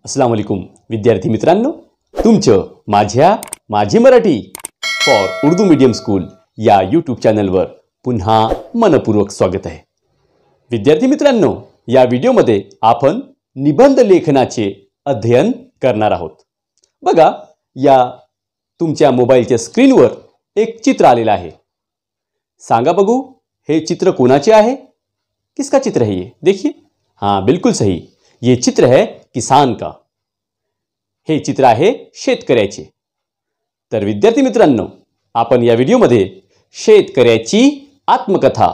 अस्सलाम वालेकुम विद्यार्थी मित्रांनो, तुमचं माझी Marathi for Urdu medium school या यूट्यूब चॅनलवर पुन्हा मनपूर्वक स्वागत आहे। विद्यार्थी मित्रांनो, या व्हिडिओमध्ये आपण निबंध लेखनाचे अध्ययन करणार आहोत। बघा, या तुमच्या मोबाईलच्या स्क्रीनवर एक चित्र आलेलं आहे। सांगा बघू, हे चित्र कोणाचे आहे? किसका चित्र है ये? देखिए, हाँ बिल्कुल सही, ये चित्र है किसान का। हे चित्र आहे शेतकऱ्याचे। तर विद्यार्थी मित्रांनो, आपण या व्हिडिओमध्ये शेतकऱ्याची आत्मकथा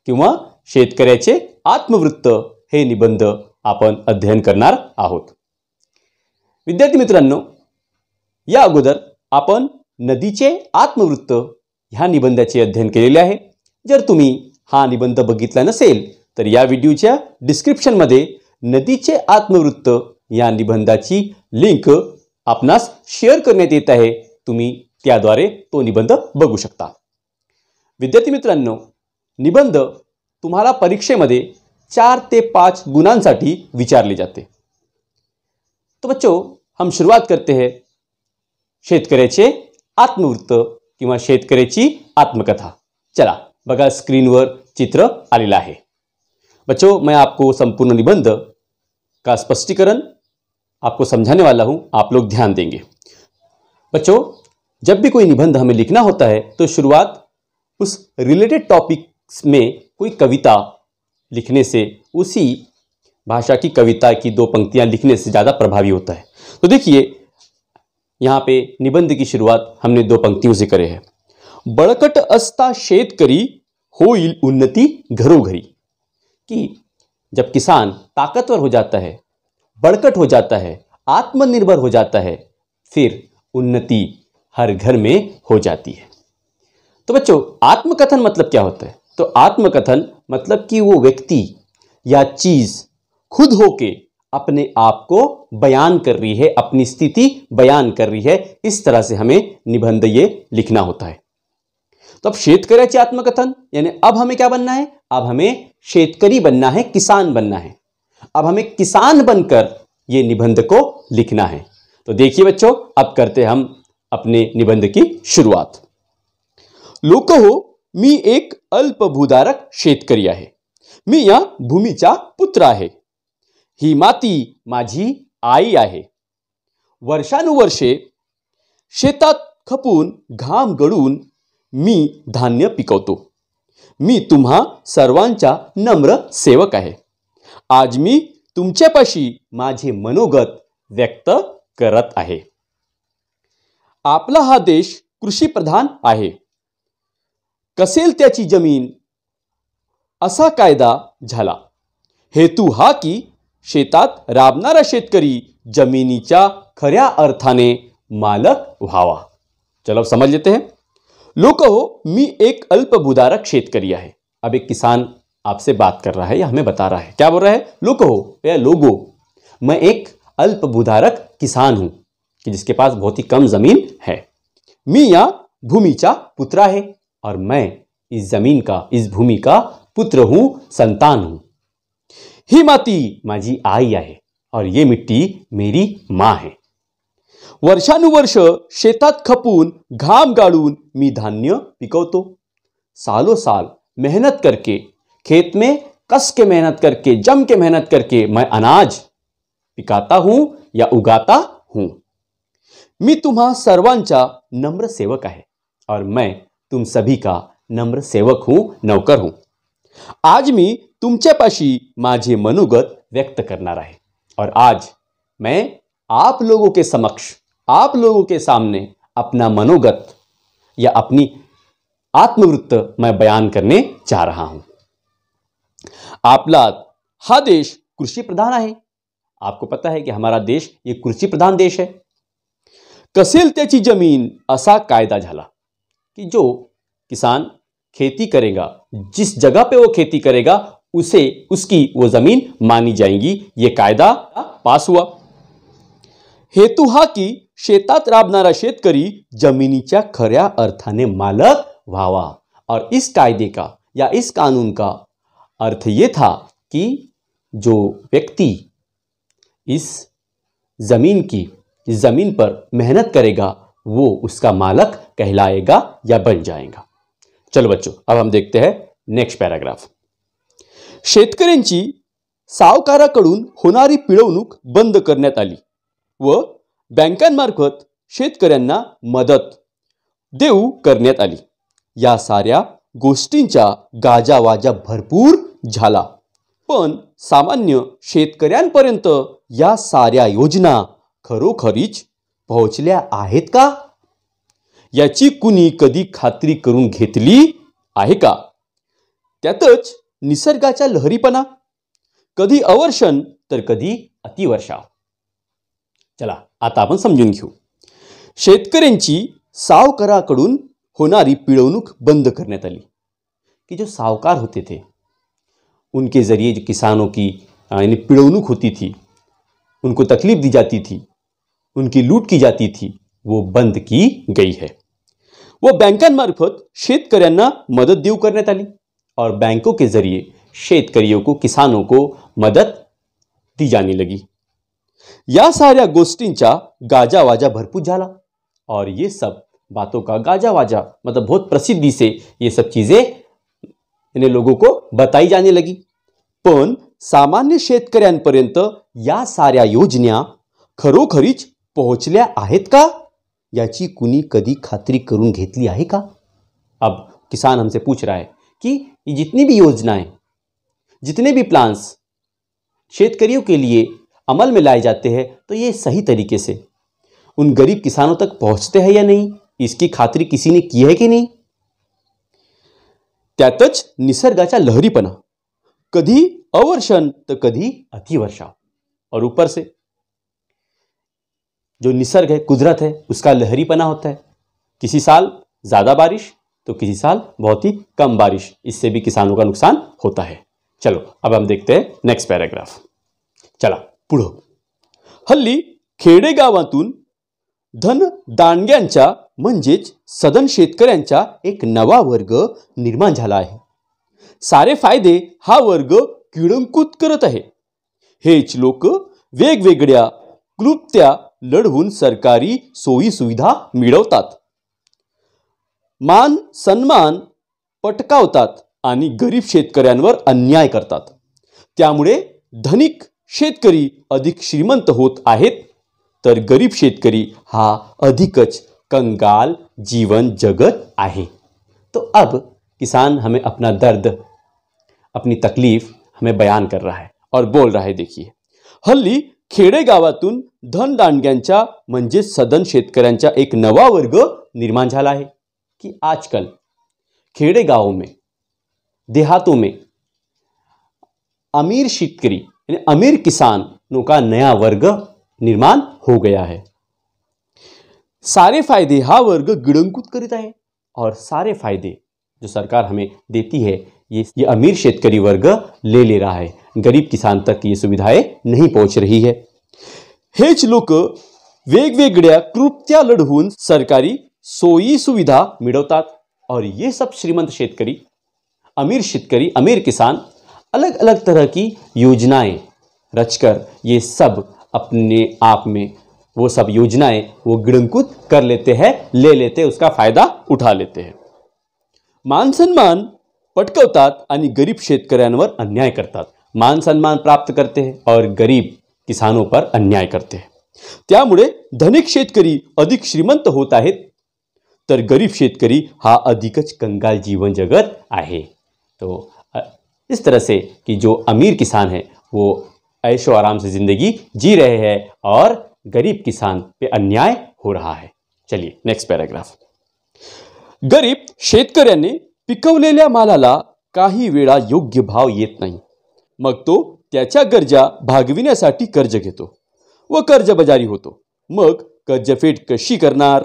किंवा शेतकऱ्याचे आत्मवृत्त हे निबंध आपण अध्ययन करणार आहोत। विद्यार्थी मित्रांनो, या अगोदर आपण नदीचे आत्मवृत्त ह्या निबंधाचे अध्ययन केलेले आहे। जर तुम्ही हा निबंध बघितला नसेल तर या व्हिडिओच्या डिस्क्रिप्शनमध्ये नदीचे आत्मवृत्त या निबंधाची लिंक आपणास शेअर करण्यात येत आहे। तुम्ही त्याद्वारे तो निबंध बघू शकता। विद्यार्थी मित्रांनो, निबंध तुम्हाला परीक्षेमध्ये 4 ते 5 गुणांसाठी विचारले जाते। तो बच्चों, हम शुरुआत करते हैं शेतकऱ्याचे आत्मवृत्त किंवा शेतकऱ्याची आत्मकथा। चला बघा, स्क्रीनवर चित्र आलेलं आहे। बच्चों, मैं आपको संपूर्ण निबंध का स्पष्टीकरण आपको समझाने वाला हूं, आप लोग ध्यान देंगे। बच्चों, जब भी कोई निबंध हमें लिखना होता है तो शुरुआत उस रिलेटेड टॉपिक्स में कोई कविता लिखने से, उसी भाषा की कविता की 2 पंक्तियां लिखने से ज़्यादा प्रभावी होता है। तो देखिए, यहाँ पे निबंध की शुरुआत हमने 2 पंक्तियों से करे है। बळकट असता शेतकरी होईल उन्नति घरोघरी। कि जब किसान ताकतवर हो जाता है, बड़कट हो जाता है, आत्मनिर्भर हो जाता है, फिर उन्नति हर घर में हो जाती है। तो बच्चों, आत्मकथन मतलब क्या होता है? तो आत्मकथन मतलब कि वो व्यक्ति या चीज खुद होके अपने आप को बयान कर रही है, अपनी स्थिति बयान कर रही है। इस तरह से हमें निबंध ये लिखना होता है। तो अब शेतकऱ्याचे आत्मकथन यानी अब हमें क्या बनना है? अब हमें शेतकरी बनना है, किसान बनना है। अब हमें किसान बनकर ये निबंध को लिखना है। तो देखिए बच्चों, अब करते हम अपने निबंध की शुरुआत। लोक हो, मी एक अल्पभूधारक शेतकरी आहे। मी या भूमीचा पुत्र आहे। ही माती माझी आई आहे। वर्षानुवर्षे शेतात खपून घाम गळून मी धान्य पिकवतो। मी तुम्हा सर्वांचा नम्र सेवक आहे। आज मी तुमच्यापाशी माझे मनोगत व्यक्त करत आहे। आपला हा देश कृषी प्रधान आहे। कसेल त्याची जमीन असा कायदा झाला। हेतू हा की शेतात राबणारा शेतकरी जमिनीच्या खऱ्या अर्थाने मालक व्हावा। चलो समझ लेते हैं। लोक हो, मी एक अल्पभूधारक शेतकरी आहे। अब एक किसान आपसे बात कर रहा है या हमें बता रहा है। क्या बोल रहा है? लोक हो या लोगो, मैं एक अल्पभूधारक किसान हूं कि जिसके पास बहुत ही कम जमीन है। मी या भूमीचा पुत्र आहे, और मैं इस जमीन का, इस भूमि का पुत्र हूं, संतान हूं। ही माती माझी आई आहे, और ये मिट्टी मेरी मां है। वर्षानुवर्ष शेतात खपून घाम गाळून मी धान्य पिकवतो। सालों साल मेहनत करके, खेत में कस के मेहनत करके, जम के मेहनत करके मैं अनाज पिकाता हूं या उगाता हूं। मी तुम्हा सर्वांचा नम्र सेवक आहे, और मैं तुम सभी का नम्र सेवक हूं, नौकर हूं। आज मी तुमच्यापाशी माझे मनोगत व्यक्त करणार आहे, और आज मैं आप लोगों के समक्ष, आप लोगों के सामने अपना मनोगत या अपनी आत्मवृत्त मैं बयान करने जा रहा हूं। आपला हा देश कृषि प्रधान आहे। आपको पता है कि हमारा देश ये कृषि प्रधान देश है। कसेल त्याची जमीन असा कायदा झाला कि जो किसान खेती करेगा, जिस जगह पे वो खेती करेगा, उसे उसकी वो जमीन मानी जाएगी। ये कायदा पास हुआ। हेतू हा की शेतात राबणारा शेतकरी जमिनीच्या खऱ्या अर्थाने मालक व्हावा। और इस कायदे का या इस कानून का अर्थ ये था कि जो व्यक्ति इस जमीन पर मेहनत करेगा वो उसका मालक कहलाएगा या बन जाएगा। चलो बच्चों, अब हम देखते हैं नेक्स्ट पॅराग्राफ। शेतकऱ्यांची सावकाराकडून होणारी पिळवणूक बंद करण्यात आली व बँकांमार्फत शेतकऱ्यांना मदत देऊ करण्यात आली। या साऱ्या गोष्टींचा गाजावाजा भरपूर झाला, पण सामान्य शेतकऱ्यांपर्यंत या साऱ्या योजना खरोखरीच पोहोचल्या आहेत का, याची कुणी कधी खात्री करून घेतली आहे का? त्यातच निसर्गाचा लहरीपणा, कधी अवर्षण तर कधी अतिवर्षाव। चला आता आपण समजून घेऊ। शेतकऱ्यांची सावकाराकडून होणारी पिळवणूक बंद करण्यात आली कि जो सावकार होते थे उनके जरिए जो किसानों की यानी पिळवणूक होती थी, उनको तकलीफ दी जाती थी, उनकी लूट की जाती थी, वो बंद की गई है। वो बँकांमार्फत शेतकऱ्यांना मदत देऊ करण्यात आली और बैंकों के जरिए शेतकरियों को, किसानों को मदद दी जाने लगी। या साऱ्या गोष्टींचा गाजावाजा भरपूर झाला और ये सब बातों का गाजावाजा मतलब बहुत प्रसिद्धि से ये सब चीजें इन्हें लोगों को बताई जाने लगी, पण सामान्य शेतकऱ्यांपर्यंत या साऱ्या योजना खरोखरीच पोहोचल्या आहेत का, याची कुणी कधी खात्री करून घेतली आहे का? अब किसान हमसे पूछ रहा है कि ये जितनी भी योजनाएं, जितने भी प्लान्स शेतकरियों के लिए अमल में लाए जाते हैं तो ये सही तरीके से उन गरीब किसानों तक पहुंचते हैं या नहीं, इसकी खात्री किसी ने की है कि नहीं? त्यातच निसर्गाचा लहरीपणा, कधी अवर्षण तर कधी अतिवर्षाव, और ऊपर से जो निसर्ग है, कुदरत है, उसका लहरीपना होता है। किसी साल ज्यादा बारिश तो किसी साल बहुत ही कम बारिश, इससे भी किसानों का नुकसान होता है। चलो अब हम देखते हैं नेक्स्ट पॅराग्राफ। चला पुढं। हल्ली खेडेगावातून धन दांडग्यांचा म्हणजेच सदन शेतकऱ्यांचा एक नवा वर्ग निर्माण झाला आहे। सारे फायदे हा वर्ग किळंकृत करत आहे। हेच लोक वेगवेगळ्या क्लुप्त्या लढवून सरकारी सोयी सुविधा मिळवतात, मान सन्मान पटकावतात आणि गरीब शेतकऱ्यांवर अन्याय करतात। त्यामुळे धनिक शेतकरी अधिक श्रीमंत होत आहेत, तर गरीब शेतकरी हा अधिकच कंगाल जीवन जगत आहे। तो अब किसान हमें अपना दर्द, अपनी तकलीफ हमें बयान कर रहा है और बोल रहा है, देखिए, हल्ली खेडेगावातून धनदांडग्यांचा म्हणजे सदन शेतकऱ्यांचा एक नवा वर्ग निर्माण झाला है कि आजकल खेडेगांवों में, देहातों में अमीर शेतकरी यानी अमीर किसानों का नया वर्ग निर्माण हो गया है। सारे फायदे हा वर्ग गिळंकृत करीत आहे और सारे फायदे जो सरकार हमें देती है ये अमीर शेतकरी वर्ग ले रहा है, गरीब किसान तक ये सुविधाएं नहीं पहुंच रही है। हेच लोक वेगवेगळ्या कृत्या लढवून सरकारी सोयी सुविधा मिळवतात और ये सब श्रीमंत शेतकरी, अमीर किसान अलग अलग तरह की योजनाएं रचकर ये सब अपने आप में वो सब योजनाएं वो गिळंकृत कर लेते हैं, ले लेते हैं, उसका फायदा उठा लेते हैं। मान सन्मान पटकवतात आणि गरीब शेतकऱ्यांवर अन्याय करतात, मान सन्मान प्राप्त करते हैं और गरीब किसानों पर अन्याय करते हैं। त्यामुळे धनिक शेतकरी अधिक श्रीमंत होत आहेत, तर गरीब शेतकरी हा अधिकच कंगाल जीवन जगत आहे। तो इस तरह से कि जो अमीर किसान है वो ऐशो आराम से जिंदगी जी रहे हैं और गरीब किसान पे अन्याय हो रहा है। चलिए नेक्स्ट पॅराग्राफ। गरीब शेतकऱ्याने पिकवलेल्या मालाला काही वेळा योग्य भाव येत नाही, मग तो त्याच्या गरजा भागविण्यासाठी कर्ज घेतो व कर्जबाजारी होतो। मग कर्जफेड कशी करणार,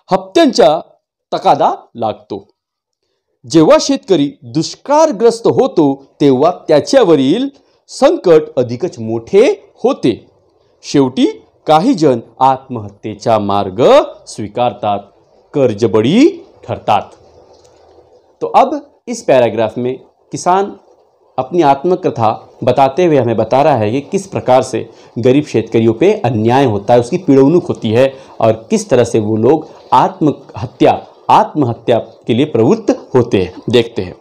हप्त्यांचा तकादा लागतो। जेव्हा शेतकरी दुष्काळग्रस्त होतो तेव्हा त्याच्यावरील संकट अधिकच मोठे होते। शेवटी काही जण आत्महत्येचा मार्ग स्वीकारतात, कर्जबडी ठरतात। तो अब इस पैराग्राफ में किसान अपनी आत्मकथा बताते हुए हमें बता रहा है कि किस प्रकार से गरीब शेतकरियों पे अन्याय होता है, उसकी पीड़ानुक होती है और किस तरह से वो लोग आत्महत्या के लिए प्रवृत्त होते हैं। देखते हैं,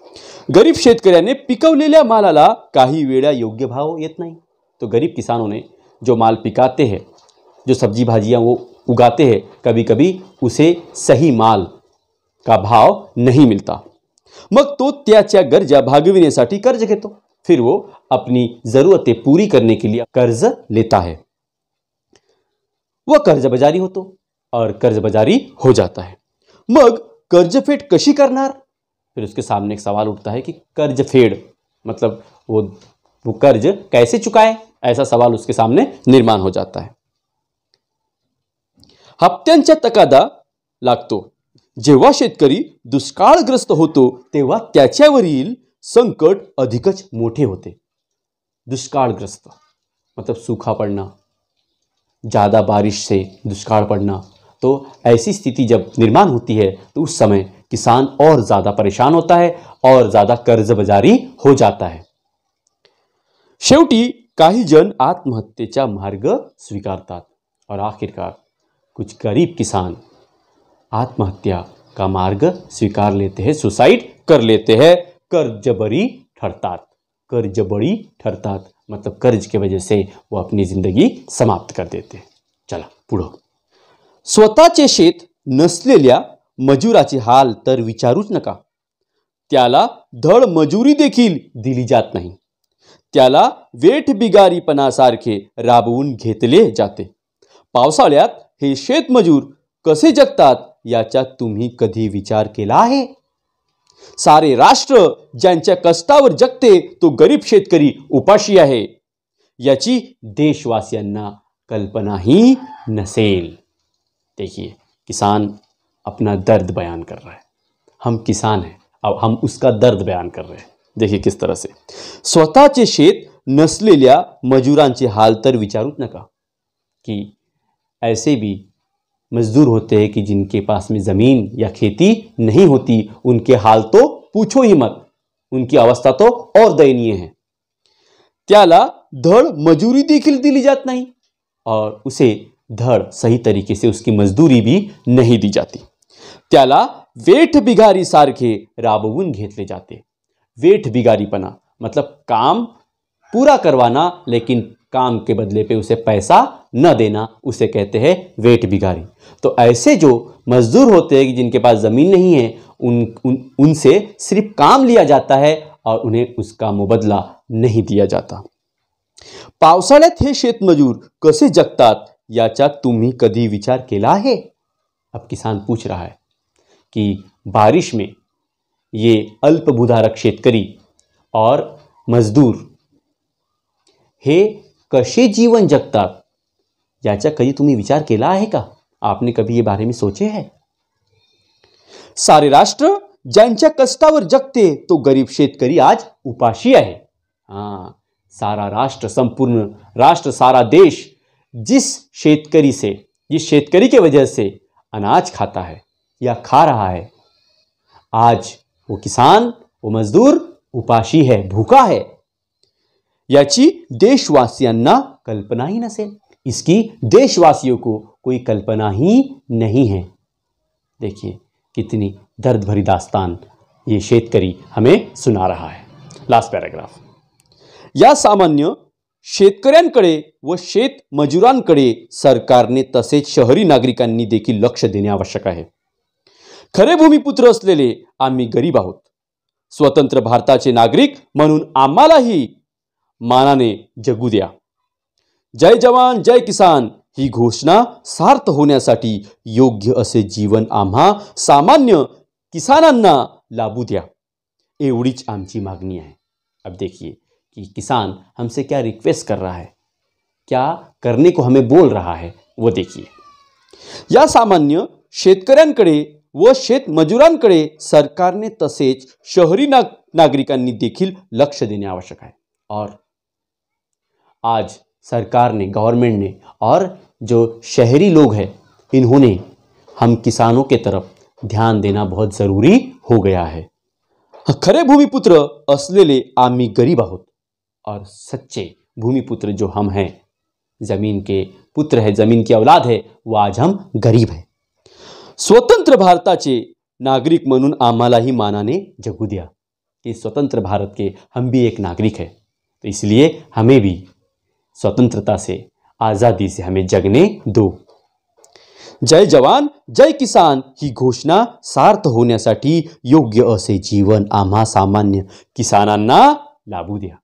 गरीब शेतकऱ्याने पिकवलेल्या मालाला काही वेळा योग्य भाव येत नाही। तो गरीब किसानों ने जो माल पिकाते हैं, जो सब्जी भाजियां वो उगाते हैं, कभी कभी उसे सही माल का भाव नहीं मिलता। मग तो त्याच्या गरजा भागविण्यासाठी कर्ज घेतो, फिर वो अपनी जरूरतें पूरी करने के लिए कर्ज लेता है। वह कर्जबाजारी होतो और कर्जबाजारी हो जाता है। मग कर्जफेड कशी करणार? फिर उसके सामने एक सवाल उठता है कि कर्जफेड मतलब वो कर्ज कैसे चुकाए, ऐसा सवाल उसके सामने निर्माण हो जाता है। हप्त्यांचा तकादा लागतो। जेव्हा शेतकरी दुष्काळग्रस्त होतो तेव्हा त्याच्यावरील संकट अधिकच मोठे होते। दुष्काळग्रस्त मतलब सूखा पड़ना, ज़्यादा बारिश से दुष्काल पड़ना, तो ऐसी स्थिति जब निर्माण होती है तो उस समय किसान और ज़्यादा परेशान होता है और ज़्यादा कर्जबाजारी हो जाता है। शेवटी काही जन आत्महत्येचा मार्ग स्वीकारतात और आखिरकार कुछ गरीब किसान आत्महत्या का मार्ग स्वीकार लेते हैं, सुसाइड कर लेते हैं, कर्जबरी ठरतात मतलब कर्ज की वजह से वो अपनी जिंदगी समाप्त कर देते। चला पुढं, स्वतःचे शेत नसलेल्या मजुराचे हाल तर विचारूच नका। त्याला धड मजुरी देखील दिली जात नाही, त्याला वेठबिगारीपणासारखे राबवून घेतले जाते। पावसाळ्यात हे शेतमजूर कसे जगतात याचा तुम्ही कधी विचार केला आहे? सारे राष्ट्र ज्यांच्या कष्टावर जगते तो गरीब शेतकरी उपाशी आहे, याची देशवासियांना कल्पना ही नसेल। देखिए, किसान अपना दर्द बयान कर रहा है। हम किसान हैं, अब हम उसका दर्द बयान कर रहे हैं। देखिए किस तरह से, स्वतःचे शेत नसलेल्या मजुरांचे हाल तर विचारूच नका, कि ऐसे भी मजदूर होते हैं कि जिनके पास में ज़मीन या खेती नहीं होती, उनके हाल तो पूछो ही मत, उनकी अवस्था तो और दयनीय है। त्याला धड़ मजूरी देखील दिली जात नहीं और उसे धड़ सही तरीके से उसकी मजदूरी भी नहीं दी जाती। त्याला वेठबिगारी सारखे राबवून घेतले जाते। वेठबिगारीपना मतलब काम पूरा करवाना लेकिन काम के बदले पे उसे पैसा न देना, उसे कहते हैं वेठबिगारी। तो ऐसे जो मजदूर होते हैं कि जिनके पास ज़मीन नहीं है, उनसे सिर्फ काम लिया जाता है और उन्हें उसका मुबदला नहीं दिया जाता। पावसाळ्यात हे शेतमजूर कसे जगतात याचा तुम्ही कधी विचार केला आहे? अब किसान पूछ रहा है कि बारिश में ये अल्पभूधारक शेतकरी और मजदूर हे कसे जीवन जगतात याचा कधी तुम्ही विचार केला आहे का? आपने कभी ये बारे में सोचे है? सारे राष्ट्र ज्यांच्या कष्टावर जगते तो गरीब शेतकरी आज उपाशी आहे। हाँ, सारा राष्ट्र, संपूर्ण राष्ट्र, सारा देश जिस शेतकरी के वजह से अनाज खाता है या खा रहा है, आज वो किसान, वो मजदूर उपाशी है, भूखा है। याची देशवासियांना कल्पना ही नसेल, इसकी देशवासियों को कोई कल्पना ही नहीं है। देखिए कितनी दर्द भरी दास्तान ये शेतकरी हमें सुना रहा है। लास्ट पैराग्राफ, या सामान्य शेतकऱ्यांकडे व शेतमजुरांकडे सरकारने तसेच शहरी नागरिकांनी देखील लक्ष देणे आवश्यक आहे। खरे भूमिपुत्र असलेले आम्ही गरीब आहोत। स्वतंत्र भारताचे नागरिक म्हणून आम्हालाही मानाने जगू द्या। जय जवान जय किसान ही घोषणा सार्थ होण्यासाठी योग्य असे जीवन आम्हा सामान्य किसानांना लाभू द्या, एवढीच आमची मागणी आहे। अब देखिए कि किसान हमसे क्या रिक्वेस्ट कर रहा है, क्या करने को हमें बोल रहा है, वो देखिए। या सामान्य शेतकऱ्यांकडे व शेतमजुरांकडे सरकारने तसेच शहरी नागरिकांनी देखील लक्ष देणे आवश्यक आहे। और आज सरकार ने, गवर्नमेंट ने और जो शहरी लोग हैं, इन्होंने हम किसानों के तरफ ध्यान देना बहुत ज़रूरी हो गया है। खरे भूमिपुत्र असलेले आम्ही गरीब आहोत और सच्चे भूमिपुत्र जो हम हैं, ज़मीन के पुत्र है, ज़मीन की औलाद है, वो आज हम गरीब हैं. स्वतंत्र भारताचे नागरिक म्हणून आम्हालाही मानाने जगू द्या. कि स्वतंत्र भारत के हम भी एक नागरिक हैं, तो इसलिए हमें भी स्वतंत्रता से, आज़ादी से हमें जगने दो. जय जवान जय किसान ही घोषणा सार्थ होण्यासाठी योग्य असे जीवन आम्हा सामान्य किसानांना लाभू द्या.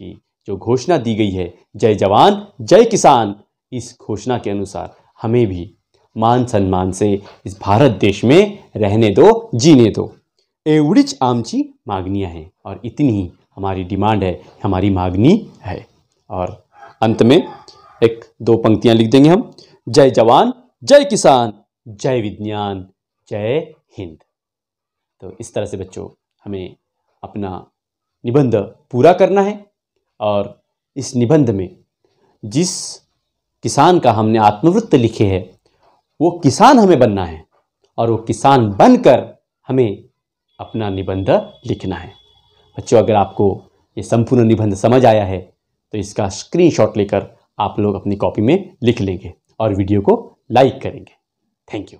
कि जो घोषणा दी गई है जय जवान जय किसान, इस घोषणा के अनुसार हमें भी मान सम्मान से इस भारत देश में रहने दो, जीने दो. एवढीच आमची मागणी आहे और इतनी ही हमारी डिमांड है, हमारी मांगनी है. और अंत में एक दो पंक्तियां लिख देंगे हम. जय जवान जय किसान जय विज्ञान जय हिंद. तो इस तरह से बच्चों हमें अपना निबंध पूरा करना है और इस निबंध में जिस किसान का हमने आत्मवृत्त लिखे है वो किसान हमें बनना है और वो किसान बनकर हमें अपना निबंध लिखना है. बच्चों अगर आपको ये संपूर्ण निबंध समझ आया है तो इसका स्क्रीनशॉट लेकर आप लोग अपनी कॉपी में लिख लेंगे और वीडियो को लाइक करेंगे. Thank you.